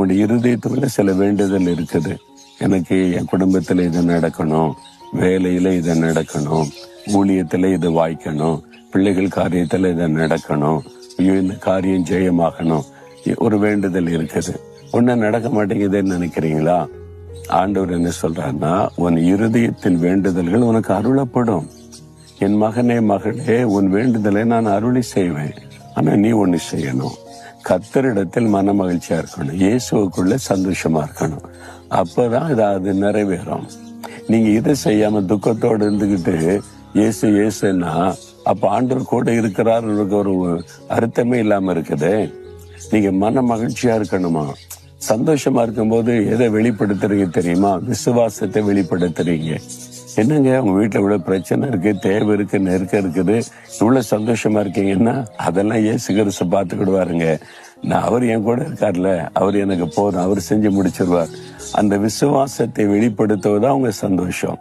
உங்களுடைய இருதயத்துக்குள்ள சில வேண்டுதல் இருக்குது. எனக்கு என் குடும்பத்துல இது நடக்கணும், வேலையில இது நடக்கணும், ஊழியத்துல இது வாய்க்கணும், பிள்ளைகள் காரியத்துல இது நடக்கணும், ஐயோ இந்த காரியம் ஜெயமாகணும், ஒரு வேண்டுதல் இருக்குது. ஒண்ணு நடக்க மாட்டேங்குதுன்னு நினைக்கிறீங்களா? ஆண்டவர் என்ன சொல்றாருன்னா, உன் இருதயத்தின் வேண்டுதல்கள் உனக்கு அருளப்படும். என் மகனே மகளே, உன் வேண்டுதலை நான் அருளி செய்வேன். ஆனா நீ ஒண்ணு செய்யணும், கர்த்தரிடத்தில் மன மகிழ்ச்சியா இருக்கணும், இயேசுக்குள்ள சந்தோஷமா இருக்கணும். அப்பதான் அது நிறைவேறும். நீங்க இதை செய்யாம துக்கத்தோடு இருந்துகிட்டு இயேசு இயேசுன்னா அப்ப ஆண்டவர் கூட இருக்கிறார் ஒரு அர்த்தமே இல்லாம இருக்குது. நீங்க மன மகிழ்ச்சியா இருக்கணுமா? சந்தோஷமா இருக்கும்போது எதை வெளிப்படுத்துறீங்க தெரியுமா? விசுவாசத்தை வெளிப்படுத்துறீங்க. என்னங்க உங்க வீட்டுல இவ்வளவு பிரச்சனை இருக்கு, தேவை இருக்கு, நெருக்கம் இருக்குது, இவ்வளவு சந்தோஷமா இருக்கீங்கன்னா அதெல்லாம் இயேசு கிறிஸ்து பார்த்துக்கிடுவாருங்க. அவர் என் கூட இருக்கார்ல, அவர் எனக்கு போதும், அவர் செஞ்சு முடிச்சிருவார். அந்த விசுவாசத்தை வெளிப்படுத்துவதுதான் உங்க சந்தோஷம்.